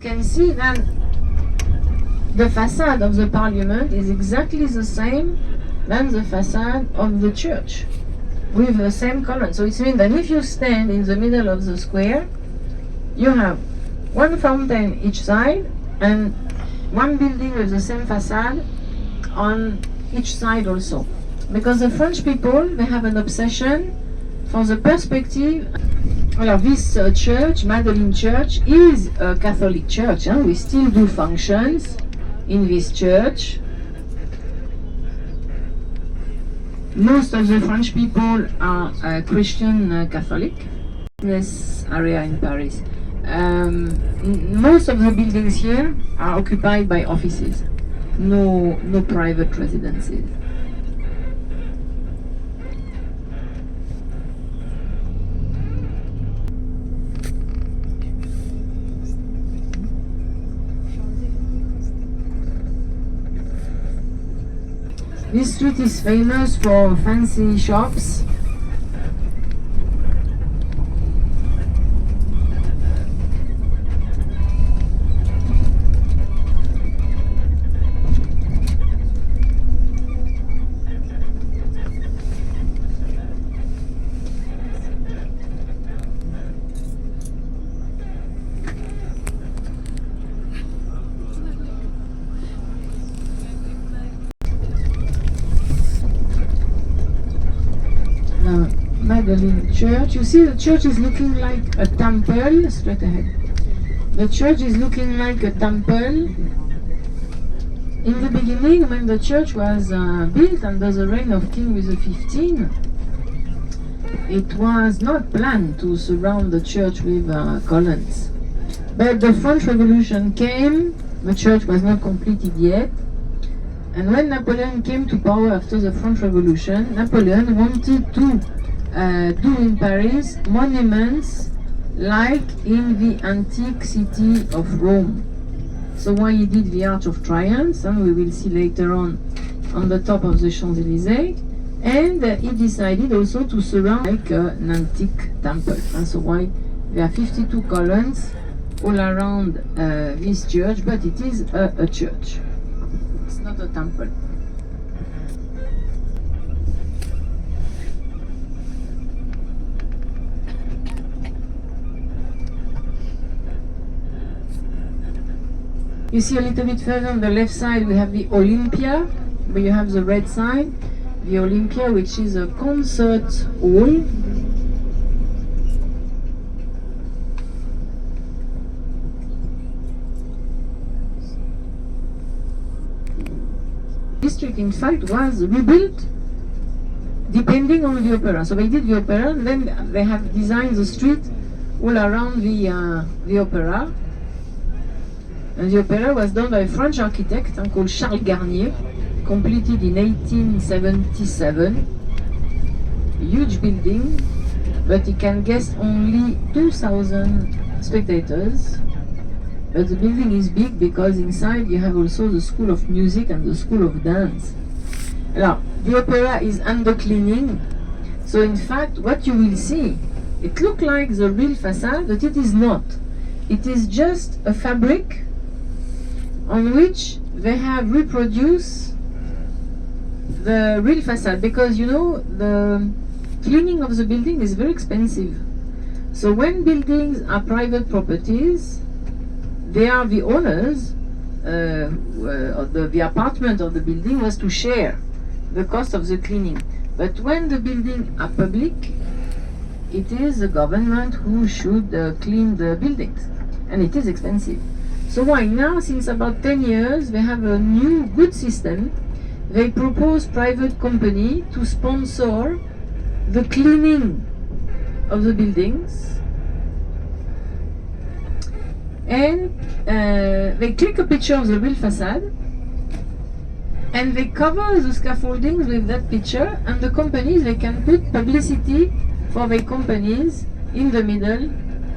can see that the facade of the parliament is exactly the same than the facade of the church, with the same column. So it means that if you stand in the middle of the square, you have one fountain each side and one building with the same facade on each side also. Because the French people, they have an obsession for the perspective. Well, this church, Madeleine Church, is a Catholic church. We still do functions in this church. Most of the French people are Christian Catholic in this area in Paris. Most of the buildings here are occupied by offices, no private residences. This street is famous for fancy shops. Madeleine Church. You see, the church is looking like a temple. Straight ahead. The church is looking like a temple. In the beginning, when the church was built under the reign of King Louis XV, it was not planned to surround the church with columns. But the French Revolution came, the church was not completed yet, and when Napoleon came to power after the French Revolution, Napoleon wanted to do in Paris monuments like in the antique city of Rome. So why he did the Arch of Triumph, and we will see later on the top of the Champs-Élysées, and he decided also to surround like an antique temple. And so why there are 52 columns all around this church, but it is a church. It's not a temple. You see a little bit further on the left side we have the Olympia, where you have the red sign, the Olympia, which is a concert hall. This street in fact was rebuilt depending on the opera. So they did the opera and then they have designed the street all around the opera. And the opera was done by a French architect called Charles Garnier, completed in 1877. A huge building, but it can guest only 2,000 spectators. But the building is big because inside you have also the School of Music and the School of Dance. Now, the opera is under cleaning, so in fact what you will see, it looks like the real facade, but it is not. It is just a fabric on which they have reproduced the real facade, because you know the cleaning of the building is very expensive. So when buildings are private properties, they are the owners of the apartment of the building was to share the cost of the cleaning. But when the buildings are public, it is the government who should clean the buildings, and it is expensive. So why now, since about 10 years, they have a new good system. They propose private company to sponsor the cleaning of the buildings, and they click a picture of the real facade and they cover the scaffoldings with that picture, and the companies, they can put publicity for their companies in the middle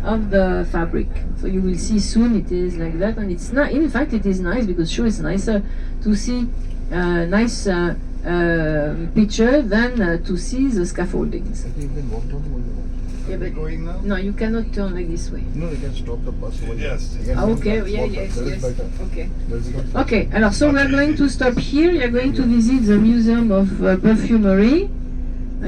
of the fabric. So you will see soon it is like that, and it's not, in fact it is nice, because sure it's nicer to see nice picture than to see the scaffoldings. Yeah, but Going now? no, you cannot turn like this way. No, you can stop the bus over here. Yes. You can Ah, turn okay, back, yeah, walk yes, back. That is yes. better. Okay. That is good. Okay, alors, so we're going to stop here. You're going to visit the Museum of Perfumery.